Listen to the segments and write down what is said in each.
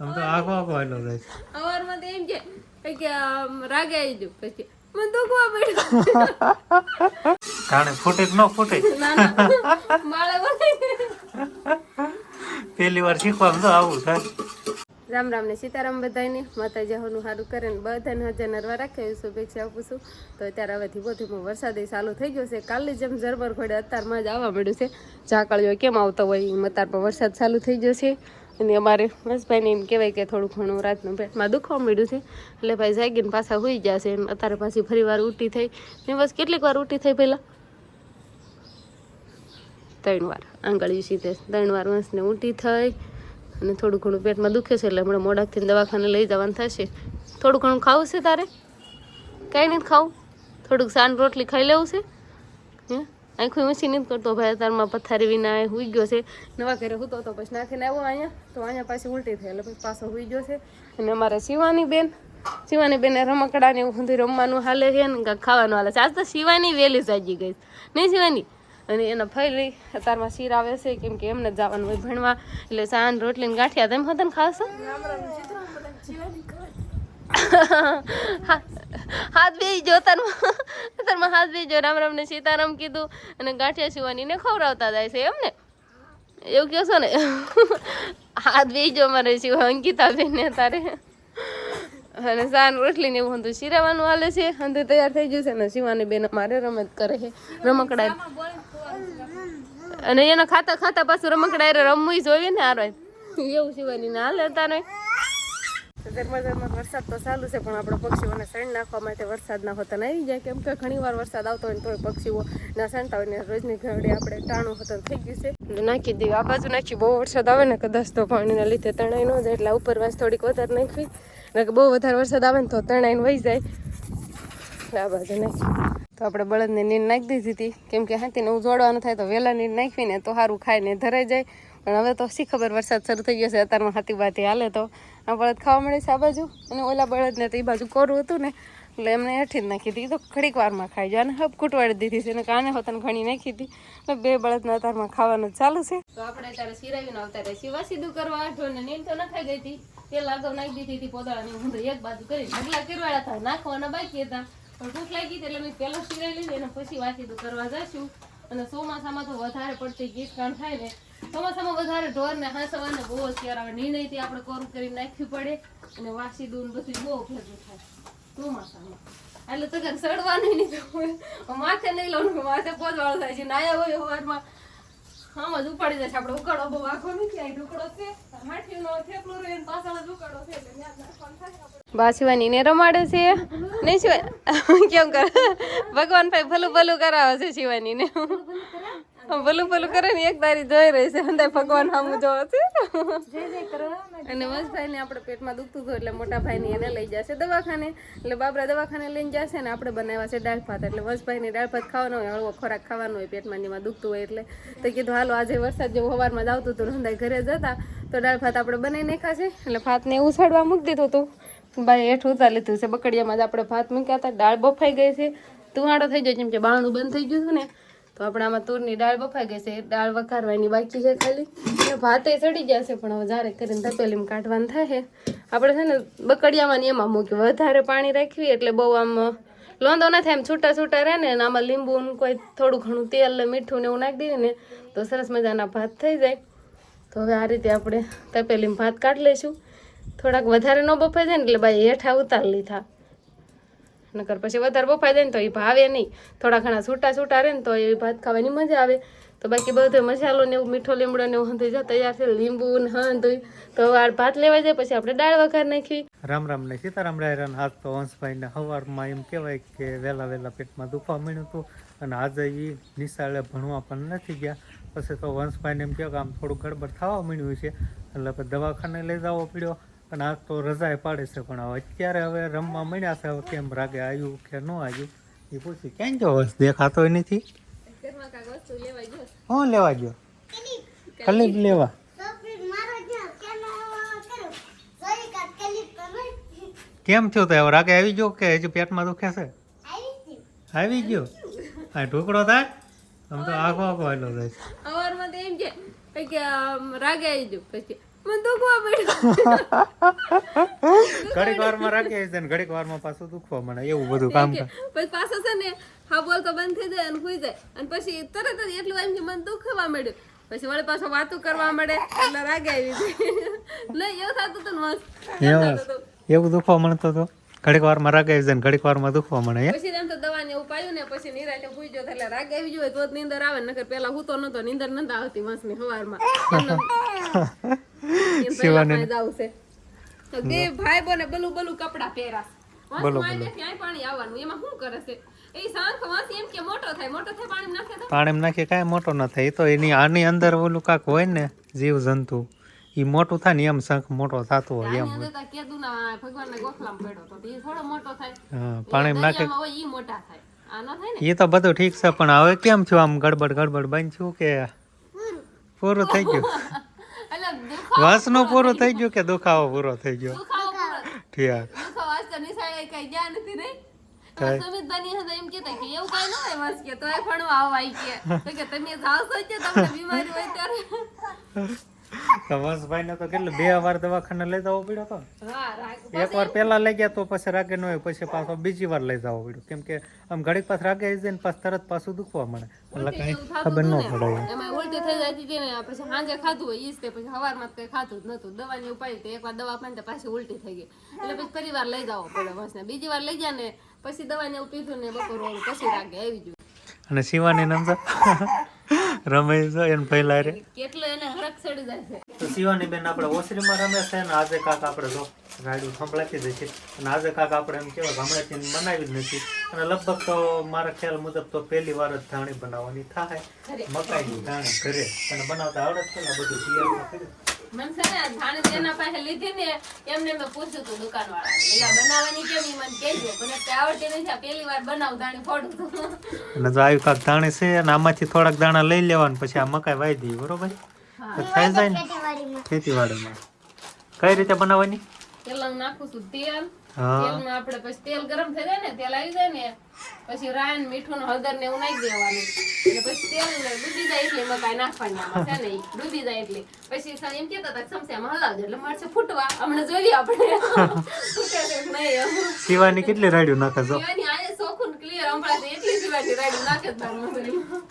આમ તો આખો આખો હાલો જાય છે. અવારમાં તો એમ છે કે રાગે આવી ગયું પછી મને દુખવા પડ્યું. કાણે ફૂટે કે ન ફૂટે માળે બોલે. પહેલી વાર શીખવામાં તો આવું થાય. રામ રામ ને સીતારામ બધાને માતાજી હોનું સારું કરે ને બધાને હજાર નરવા રાખે એવી શુભેચ્છા આપું છું. તો અત્યારે હવે ધીમો ધીમો વરસાદ ચાલુ થઈ ગયો છે. કાલની જેમ ઝરમર ઘોડે અત્યારમાં જ આવવા મળ્યું છે. ઝાકળીઓ કેમ આવતો હોય એમ અત્યાર પર વરસાદ ચાલુ થઈ ગયો છે. અને અમારે બસભાઈને એમ કહેવાય કે થોડું ઘણું રાતનું પેટમાં દુખવા મળ્યું છે. એટલે ભાઈ જાગીને પાછા હોઈ જશે. અત્યારે પાછી ફરી વાર ઉલટી થઈ ને બસ કેટલીક વાર ઉલટી થઈ પહેલાં 3 વાર આંગળી સીધે 3 વાર વંશને ઉલટી થઈ અને થોડું ઘણું પેટમાં દુખે છે. એટલે હમણાં મોડાકથી દવાખાને લઈ જવાનું થશે. થોડું ઘણું ખાવું છે તારે? કાંઈ નથી ખાવું? થોડુંક સાન રોટલી ખાઈ લેવું છે? હે આખું મસી નથી કરતો ભાઈ. તારમાં પથારી વિના હુઈ ગયો છે. નવા ઘરે હૂતો તો પછી નાખીને આવ્યો અહીંયા તો અહીંયા પાછી ઉલટી થઈ એટલે પછી પાછો હુઈ ગયો છે. અને અમારે શિવાની બેને રમકડા ને એવું બધું રમવાનું હાલે છે ને કાંઈક ખાવાનું હાલે છે. આજ તો શિવાની વહેલી જાગી ગઈ નહીં શિવાની? અને એના ફરી અત્યારમાં શીર આવે છે કેમ કે એમને જ જવાનું હોય ભણવા. એટલે સાન રોટલી ને ગાંઠિયા તેમ હતા ને ખાસ હાથ બે જો તારમાં હાથ બે જો રામ રામ ને સીતારામ કીધું અને ગાંઠિયા શિવાની ને ખવડાવતા જાય છે એમને એવું કહો છો ને. હાથ બે જો મારે શિવા અંકિતા બેન ને તારે અને સાન રોટલી ને એવું બધું શીરાવાનું હાલે છે. અંદર તૈયાર થઈ ગયું છે ને શિવાની બેન મારે રમત કરે છે રમકડા અને એના ખાતા ખાતા પાછું રમકડા રમવું જોઈએ ને હારો એવું શિવાની ને હાલે તારે. વરસાદ તો ચાલુ છે પણ આપણે પક્ષીઓને સણ નાખવા માટે વરસાદના હોતા આવી જાય કેમ કે ઘણી વાર વરસાદ આવતો હોય ને તોય પક્ષીઓ ના સણતા હોય ને રોજની ઘડી આપણે ટાણું હોતું થઈ ગયું છે એટલે નાખી દઈએ. આ બાજુ નાખી બહુ વરસાદ આવે ને કદાચ તો પાણીના લીધે તણાઈ ન જાય એટલે ઉપરવાસ થોડીક વધારે નાખવી ને કે બહુ વધારે વરસાદ આવે ને તો તણાઈને વહી જાય. આ બાજુ નાખી તો આપણે બળદને નીર નાખી દીધી હતી કેમ કે હાથીને ઉજોડવાનું થાય તો વહેલા નીર નાખવી ને તો સારું ખાઈને ધરાઈ જાય. પણ હવે તો શી ખબર વરસાદ શરૂ થઈ ગયો છે અત્યારમાં હાથી બાથી હાલે તો આ બળદ ખાવા મળે છે આ બાજુ અને ઓલા બળદને તો એ બાજુ કોરું હતું ને એટલે એમને હેઠી જ નાખી હતી તો ઘડીક વારમાં ખાઈ જાય અને હબ કૂટવાડી દીધી છે અને કાને હોતાને ઘણી નાખી હતી એટલે 2 બળદના અત્યારમાં ખાવાનું ચાલુ છે. તો આપણે ત્યારે સિરાવીને આવતા રહે સીવા સીધું કરવા આઠોને નીર તો નખાઈ ગઈ હતી તેલ આગળ નાખી દીધી હતી પોદળાની હું તો એક બાજુ કરી ઢગલા કરવાળા હતા નાખવાના બાકી હતા પણ ભૂખ લાગી એટલે મેં પહેલાં સિરાવી લીધી અને પછી વાસીદું કરવા જઈશું. અને ચોમાસામાં તો વધારે પડતી ગીસકાણ થાય ને ચોમાસામાં વધારે ઢોરને હાંસવાને બહુ અત્યારે આવે નિર્ણયથી આપણે કોરું કરી નાખવી પડે અને વાસી દૂધ બધું બહુ ભેગું થાય ચોમાસામાં એટલે તો કંઈક સડવાનું નહીં માથે નહીં લઉં માથે પોતવાળો થાય છે નાયા હોય સવારમાં આમ જ ઉપાડી જાય છે. આપણે ઉકાળો બહુ આખો નથી આ ઢુકડો છે માઠીનો થેપલો રહે પાછળ જ ઉકાળો છે એટલે બા શિવાની ને રમાડે છે નહીં શિવાય કેમ કરે ભગવાન ભાઈ ભલું ભલું કરાવે છે શિવાની ને ભલું ભલું કરે ને એક તારી જોઈ રહી છે અંદર ભગવાન સામું જોવે છે. અને વંશભાઈ ને આપણે પેટમાં દુખતું હતું એટલે મોટા ભાઈ ને એને લઈ જશે દવાખાને એટલે બાબરા દવાખાને લઈને જશે ને આપણે બનાવ્યા છે દાળ ભાત એટલે વંશભાઈ ને દાળ ભાત ખાવાનો હોય હળવો ખોરાક ખાવાનો હોય પેટમાં એમાં દુખતું હોય એટલે તો કીધું હાલો આજે વરસાદ જેવું સવારમાં જ આવતું હતું હંદાઈ ઘરે જતા તો દાળ ભાત આપણે બનાવી નાખ્યા છે એટલે ભાતને ઉછાળવા મૂકી દીધું હતું ભાઈ હેઠું ઉતાર લીધું છે. બકડિયામાં જ આપણે ભાત મૂક્યા હતા દાળ બફાઈ ગઈ છે તુવાડો થઈ જાય જેમ કે બારણું બંધ થઈ ગયું હતું ને તો આપણે આમાં તુરની દાળ બફાઈ ગઈ છે દાળ વઘારવાની બાકી છે ખાલી અને ભાતે ચડી જશે પણ હવે જારે કરીને તપેલીમાં કાઢવાનું થાય આપણે છે ને બકડિયામાં ને એમાં મૂક્યું વધારે પાણી રાખવી એટલે બહુ આમ લોંદો ના થાય એમ છૂટા છૂટા રહે ને આમાં લીંબુ કોઈ થોડું ઘણું તેલ ને મીઠું ને એવું નાખી દઈએ ને તો સરસ મજાના ભાત થઈ જાય. તો હવે આ રીતે આપણે તપેલીમાં ભાત કાઢી લઈશું. થોડાક વધારે ન બફાઈ જાય ને એટલે ભાઈ હેઠા ઉતાર લીધા નકર પછી વધારે બફાઈ જાય ને તો એ ભાવે નહીં. થોડા ઘણા છૂટા છૂટા રહે ને તો એ ભાત ખાવાની મજા આવે. તો બાકી બધો મસાલો ને એવું મીઠો લીમડો ને એવું હંધું જો તૈયાર છે લીંબુ ને હંધું તો આ ભાત લેવા જાય પછી આપણે દાળ વઘાર નાખી. રામ રામ ને સીતારામ રાયરાન હાથ તો વંશભાઈ ને સવારમાં એમ કહેવાય કે વહેલા પેટમાં દુખવા મળ્યું હતું અને આજે એ નિશાળે ભણવા પણ નથી ગયા. પછી તો વંશભાઈને એમ કહ્યું કે આમ થોડું ગડબડ થવા મળ્યું છે એટલે પછી દવાખાને લઈ જવો પડ્યો અને આજ તો રજાએ પાડે છે પણ હવે અત્યારે હવે રમવા મળ્યા છે. હવે કેમ રાગે આવ્યું કે ન આવ્યું એ પૂછી ક્યાં જો વંશ દેખાતો નથી હું લેવા ગયો કલીપ લેવા કેમ થયું તો હવે રાગે આવી ગયો કે હજુ પેટમાં દુખે છે? આવી ગયો હા ઢોકળો થાય આમ તો આખો આખો હાલો જાય છે. સવારમાં તો એમ છે કે રાગે આવી ગયું પછી મને દુખવા પડ્યું ઘડીક વારમાં રાખી છે ને ઘડીક વારમાં પાછું દુખવા મળે એવું બધું કામ કરે. પછી પાછો છે ને હા બોલતો બંધ થઈ જાય અને સુઈ જાય અને પછી તરત જ એટલું એમ કે મને દુખવા મળ્યું પછી વળી પાછો વાતું કરવા મળે એટલે રાગ આવી જાય નહીં એવું થતું હતું મસ્ત એવું દુખવા મળતો હતો ઘડીક વારમાં રાગ આવી જાય ને ઘડીક વારમાં દુખવા મળે. પછી એમ તો દવા ને એવું પાયું ને પછી નિરાતે સુઈ ગયો એટલે રાગ આવી જોઈએ તો જ નીંદર આવે નકર પેલા હું તો નતો નીંદર નતા આવતી મસ્ત સવારમાં આવશે તો બે ભાઈ બોને બલું બલું કપડા પહેરા ક્યાંય પાણી આવવાનું એમાં શું કરે છે એ શાંત વાંસી એમ કે મોટો થાય પાણી નાખે તો પાણી નાખે કાંઈ મોટો ન થાય. એ તો એની આની અંદર ઓલું કાંક હોય ને જીવ જંતુ એ મોટું થાય ને એમ શંખ મોટો થતો હોય એમ. ભગવાનના ગોખલામાં પડ્યો તો એ થોડો મોટો થાય. હા પાણી નાખે ઈ મોટા થાય આ ન થાય ને. એ તો બધું ઠીક છે પણ હવે કેમ થયું આમ ગડબડ બન થયું કે પૂરું થઈ ગયું વાસનું પૂરું થઈ ગયું કે દુખાવો પૂરો થઈ ગયો ઠીક કઈ ગયા નથી નહીં સમિતભાઈ એમ કેતા કે એવું કઈ ન હોય બસ કે તોય ભણવા આવાય કે તમે જાવશો કે તમને બીમારી હોય ત્યારે ભાઈ ને તો કેટલું 2 વાર દવાખાને લઈ જવો પડ્યો તો. એક વાર પેલા લઈ ગયા તો પછી રાગે ન હોય પછી પાછો બીજી વાર લઈ જવો પડ્યો કેમ કે આમ ઘડીક પાછ રાગે આવી જાય ને પાછ તરત પાછું દુખવા મળે એટલે કઈ ખબર ન પડે એમાં ઉલટી થઈ જાય હતી ને પછી સાંજે ખાધું હોય ઈજ તે પછી સવારમાં કઈ ખાધું જ નતું દવા ને ઉપાડી તો એકવાર દવા પાણી પાછી ઉલટી થઈ ગઈ એટલે પછી ફરી વાર લઈ જવો પડે બસ ને બીજી વાર લઈ ગયા ને પછી દવા ને એવું પીધું ને બપોર પછી રાગે આવી ગયું. અને શિવાની નામ રમેશ એને પહેલા રે કેટલો એને હરખ ચડી જાય છે. તો શિવાની બેન આપણે ઓસરીમાં રમે છે ને આજે કાક આપણે જો ગાડું સંભળાતી દે છે અને આજે કાક આપણે એમ કેવાય હમણાંથી બનાવી જ નથી અને લગભગ તો મારા ખ્યાલ મુજબ તો પહેલી વાર જ ધાણી બનાવવાની થાય મકાઈની ધાણી ઘરે અને બનાવતા આવડે છે ને બધું તૈયાર કરી મને છે ને ધાણી તેના પાસે લીધી ને એમને મેં પૂછ્યું હતું દુકાનવાળા એલા બનાવવાની કેમ ઈ મને કહેજો પણ તે આવડતી નથી પહેલી વાર બનાવ ધાણી ફોડું અને જો આવ્યું કાક ધાણી છે અને આમાંથી થોડાક દાણા લઈ લેવાનું પછી આ મકાઈ વાઈ દઈએ બરોબર તો થઈ જાય ને ખેતીવાડીમાં. કઈ રીતે બનાવવાની? તેલ નાખું છું તેલ તેલમાં આપણે પછી તેલ ગરમ થઈ જાય ને તેલ આવી જાય ને પછી રાયણ મીઠું હળદર ને એવું નાખી દેવાનું એટલે પછી તેલ ડૂબી જાય એટલે મકાઈ નાખવાની આમાં છે ને ડૂબી જાય એટલે પછી એમ કેતા હતા ચમચામાં હલાવજો એટલે મળશે ફૂટવા હમણાં જોઈએ આપણે શિવાની કેટલી રાડ્યું નાખે છો? શિવાની આજે સોખું ક્લિયર હમણાં એટલી શિવાની રાડ્યું નાખે જ બાર મસાલીમાં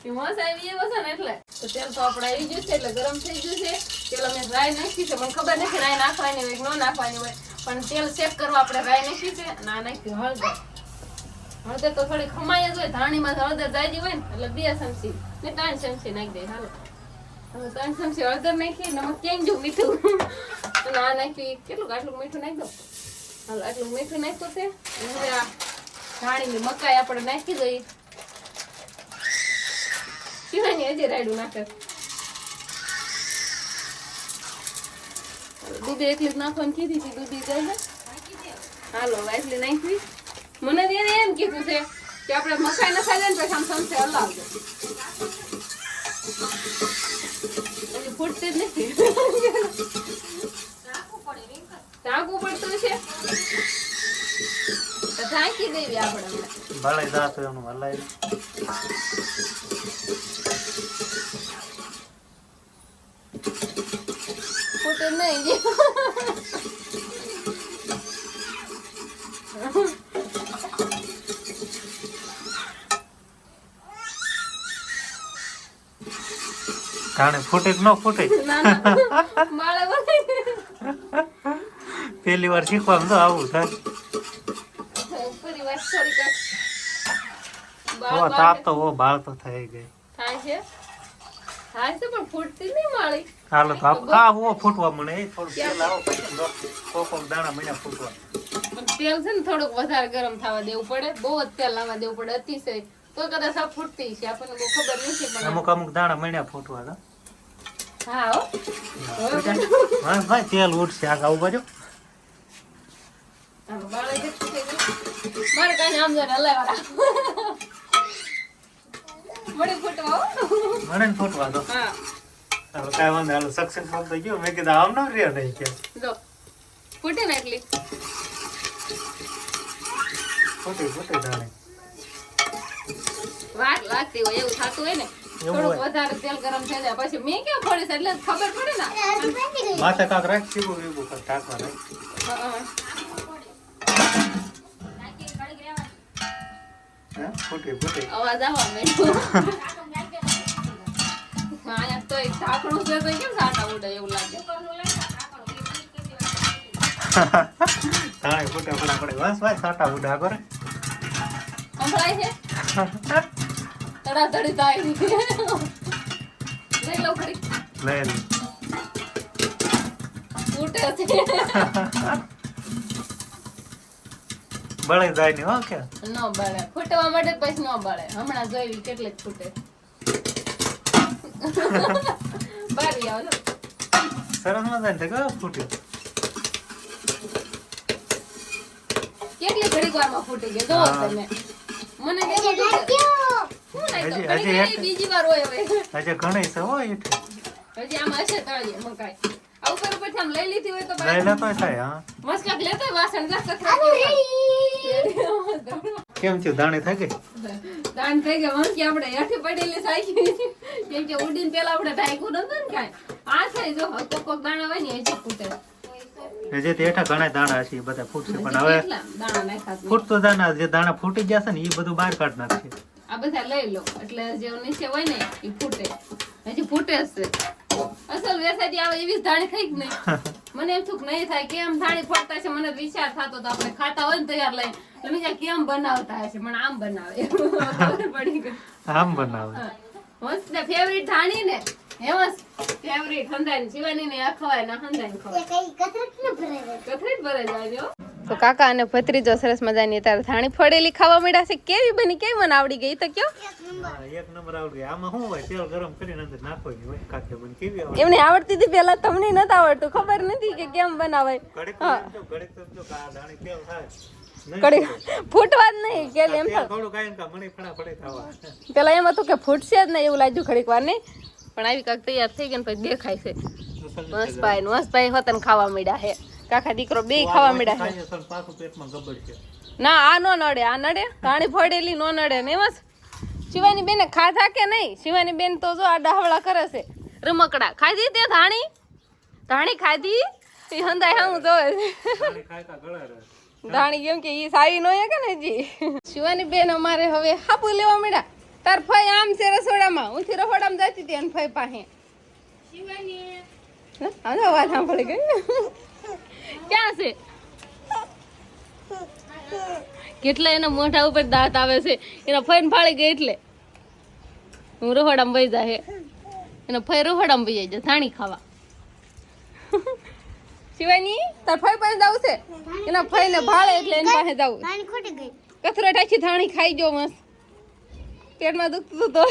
મસ આવી એવો છે ને એટલે તો તેલ તો આપણે આવી ગયું છે એટલે ગરમ થઈ ગયું છે તેલ અમે રાઈ નાખી છે મને ખબર નથી રાઈ નાખવાની હોય કે ન નાખવાની હોય પણ તેલ ચેક કરવા આપણે રાઈ નાખી છે ના નાખી હળદર તો થોડી ખમાઈ જ હોય ધાણીમાં હળદર જાજી હોય ને એટલે 2 ચમચી ને 3 ચમચી નાખી દે હાલો હવે 3 ચમચી હળદર નાખી નમક કેમ જો મીઠું ના નાખી કેટલું આટલું મીઠું નાખી દો હાલો આટલું મીઠું નાખ્યું છે હવે આ ધાણીની મકાઈ આપણે નાખી દઈએ શિવાની હજી રાયડું નાખે દૂધી એટલી જ નાખવાની કીધી હતી દૂધી જાય હાલો એટલી નાખવી મને એને એમ કીધું છે કે આપણે મકાઈ નખાઈ જાય ને પછી આમ ચમચે હલાવજો હજી ફૂટતી જ નથી ઢાંકવું પડતું છે તો ઢાંકી દેવી આપણે ભલાઈ જાતો એનું હલાઈ ફૂટે નહીં ધાણી ફૂટે કે ન ફૂટે પેલી વાર શીખવાનું તો આવું થાય તાપ તો બાળ તો થઈ ગઈ પણ ફૂટતી નહીં માળી હાલો તો આ ફૂટવા મળે થોડું તેલ આવો પછી કોક દાણા મળ્યા ફૂટવા તેલ છે ને થોડુંક વધારે ગરમ થવા દેવું પડે બહુ જ તેલ લાવવા દેવું પડે અતિશય તો કદાચ આ ફૂટતી છે આપણને બહુ ખબર નથી પણ અમુક દાણા મળ્યા ફૂટવા તો હા હો ભાઈ તેલ ઉઠશે આ આવું બાજુ મારે કઈ આમ જરા હલાવવા મને ફૂટવા તો હા હવે કાંઈ વાંધો હાલો સક્સેસફુલ થઈ ગયો મેં કીધું આમ ન રહ્યો નહીં કે જો ફૂટે ને એટલી ફૂટી ધાણી વાર લાગતી હોય એવું થતું હોય ને થોડુંક વધારે તેલ ગરમ થઈ જાય પછી મેં કેમ ફોડીશ એટલે ખબર પડે ને માથે કાંક રાખ સીવું વીવું કાંક ઢાંકવા રાખ. હે? ફૂટી. અવાજ આવવા માંડ્યો હા તો એક ઢાંકણું છે તો કેમ સાટા ઉડે એવું લાગે તાણે ફૂટે ફટાફટ બસ ભાઈ સાટા ઉડા કરે. સંભળાય છે તડાતડી થાય લઈ લો ખરી લઈ લે. ફૂટે છે બળી જાય ને હો કે ન બળે ફૂટવા માટે પછી ન બળે હમણાં જોઈ કેટલે ફૂટે બારી આવો સરસ મજા ને કે ફૂટ્યું. કેટલી ઘડીક વારમાં ફૂટી ગઈ જોવો તમે મને કેમ શું લાગ્યું ઘડી બીજી વાર હોય હવે હજી ઘણી છે હો ઈઠ. હજી આમ હશે તળીએ મકાઈ આ ઉપર પછી આમ લઈ લીધી હોય તો લઈ લે તો થાય હા. મસ્કાક લેતો વાસણ જા કથરા કેમ થયું દાણી થઈ ગઈ? દાન થઈ ગયા મસ્કી આપણે હેઠી પડેલી સાઈકી કેમ કે ઉડીને પેલા આપણે ઢાંક્યું નતું ને કાંઈ આ થઈ જો કોક દાણા હોય ને હજી ફૂટે હજી તે હેઠા ઘણા દાણા છે એ બધા ફૂટશે પણ હવે કેટલા દાણા નાખ્યા છે? ફૂટતો દાણા જે દાણા ફૂટી જશે ને એ બધું બહાર કાઢ નાખશે. આ બધા લઈ લો એટલે જે નીચે હોય ને એ ફૂટે હજી ફૂટે જ છે અસલ વેસાતી આવે એવી જ ધાણી ખાઈ જ નહીં મને એમ થયું કે નહીં થાય કેમ ધાણી ફોડતા છે મને વિચાર થતો તો આપણે ખાતા હોય ને તૈયાર લઈને એટલે મેં કીધું કેમ બનાવતા હશે પણ આમ બનાવે ખબર પડી ગઈ આમ બનાવે. મસ્ત ને ફેવરિટ ધાણી ને હેમસ ફેવરિટ હંધાઈ જીવાની ને આ ખવાય ના હંધાઈ ખવાય કથરી ભરે જાય તો કાકા અને ભત્રીજો સરસ મજાની તારે ધાણી ફોડેલી ખાવા મળ્યા છે કેવી બની કેવી મને આવડી ગઈ તો કયો હા, એક નંબર આવડી ગયો. આમાં શું હોય તેલ ગરમ કરીને અંદર નાખવાની હોય કાકે બન કેવી આવડે. એમને આવડતી હતી પેલા તમને નતું આવડતું ખબર નથી કે કેમ બનાવાય ઘડીક તો એમ જો, ઘડીક તો એમ જો કે આ દાણી તેલ થાય નહીં કડી ફૂટે. ફૂટવા જ નહીં કે એમ તેલ થોડું કાંઈ ને કાંઈ મને ફટાફટ ખાવા. પેલા એમ હતું કે ફૂટશે જ નહીં એવું લાગ્યું ઘડીક વાર નહીં પણ આવી કાંક તૈયાર થઈ ગયા ને પછી દેખાય છે મસ્તભાઈ હોતન ખાવા મળ્યા હે કાકા દીકરો બે ખાવા મળ્યા હે ખાઈએ તો પાછું પેટમાં ગબડ છે. ના આ નો નડે આ નડે ધાણી ફોડેલી નો નડે ને બસ શિવાની બેન ખાધા કે નહીં શિવાની બેન તો જો આ ડાહવડા કરે છે રમકડા ખાધી તે ધાણી ખાધી એ હંદાય હું જોવે છે દાણી ખાય તા ગળે રહે. ધાણી કેમ કે ઈ સાવી નો કે ને જી શિવાની બેન અમારે હવે હાપુ લેવા મળ્યા તાર ફઈ આમ છે રસોડામાં હું રસોડામાં જતી હતી અને ફઈ પાસે શિવાની વાત સાંભળી ગઈ ક્યાં છે કેટલા એના મોઢા ઉપર દાંત આવે છે એના ફઈને ફાળી ગઈ એટલે હું રહોડામાં વહી જા હે એના ફઈ રહોડામાં વહી જાય ધાણી ખાવા શિવાની તાર ફઈ પાસે જવું છે એના ફઈને ભાળે એટલે એની પાસે જવું કથરો ટાચી ધાણી ખાઈ જો મસ્ત પેટમાં દુખતું તો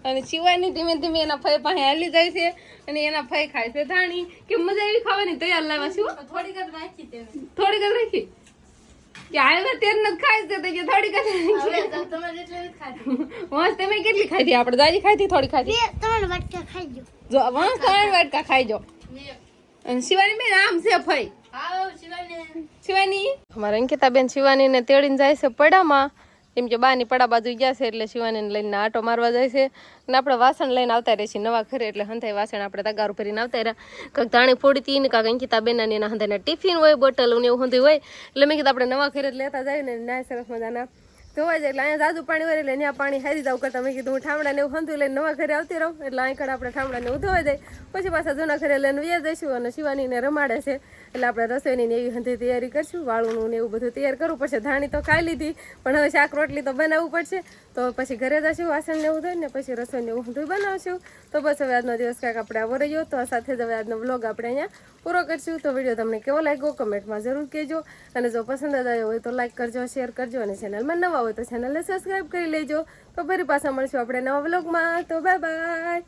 અને શિવાની ધીમે ધીમે એના ફઈ પાસે હાલી જાય છે અને એના ફઈ ખાય છે ધાણી કે મજા એવી ખાવાની તૈયાર લાવવા શું થોડીક જ રાખી કે આવ્યા તેર નથી ખાય છે તો કે થોડીક જ મસ્ત તમે કેટલી ખાધી આપણે દાદી ખાધી થોડી ખાધી જો મસ્ત 3 વાટકા ખાઈ જો અને શિવાની બેન આમ છે ફઈ શિવાની અમારા અંકિતા બેન શિવાની ને તેડીને જાય છે પડામાં કેમ કે બાની પડા બાજુ ગયા છે એટલે શિવાનીને લઈને આટો મારવા જાય છે અને આપણે વાસણ લઈને આવતા રહીએ છીએ નવા ઘરે એટલે હંધાઈ વાસણ આપણે તગારું ભરીને આવતા રહ્યા કાંઈક ધાણી ફોડતી ને કાંઈક અંકિતા બેન અને એના હંધાઈના ટિફિન હોય બોટલ ને એવું હંધું હોય એટલે મેં કીધું આપણે નવા ઘરે જ લેતા જાય ને ના સરસ મજાના ધોવાઈ જાય એટલે અહીંયા જાદુ પાણી હોય એટલે ત્યાં પાણી હારી જાવ કરતા મેં કીધું હું ઠામડાને એવું હંધું લઈને નવા ઘરે આવતી રહું એટલે અહીં કಡೆ આપણે ઠામડાને એવું ધોવાઈ જાય પછી પાછા જૂના ઘરે લઈને વ્યા જઈશું અને શિવાનીને રમાડે છે એટલે આપણે રસોઈની ને એવી હંધી તૈયારી કરશું વાળું ને એવું બધું તૈયાર કરવું પડશે ધાણી તો ખાઈ લીધી પણ હવે શાક રોટલી તો બનાવવું પડશે તો પછી ઘરે જશું વાસણ ને એવું ધોઈને ને પછી રસોઈને એવું હંધું બનાવશું તો બસ હવે આજનો દિવસ કાંઈક આપણે આવો રહ્યો તો આ સાથે જ હવે આજનો વ્લોગ આપણે અહીંયા પૂરો કરશું તો વિડીયો તમને કેવો લાગ્યો કમેન્ટમાં જરૂર કહેજો અને જો પસંદ જ આવ્યો હોય તો લાઈક કરજો શેર કરજો અને ચેનલમાં નવા હોય તો ચેનલને સબસ્ક્રાઈબ કરી લેજો તો ફરી પાછા મળશું આપણે નવા વ્લોગમાં તો બાય બાય.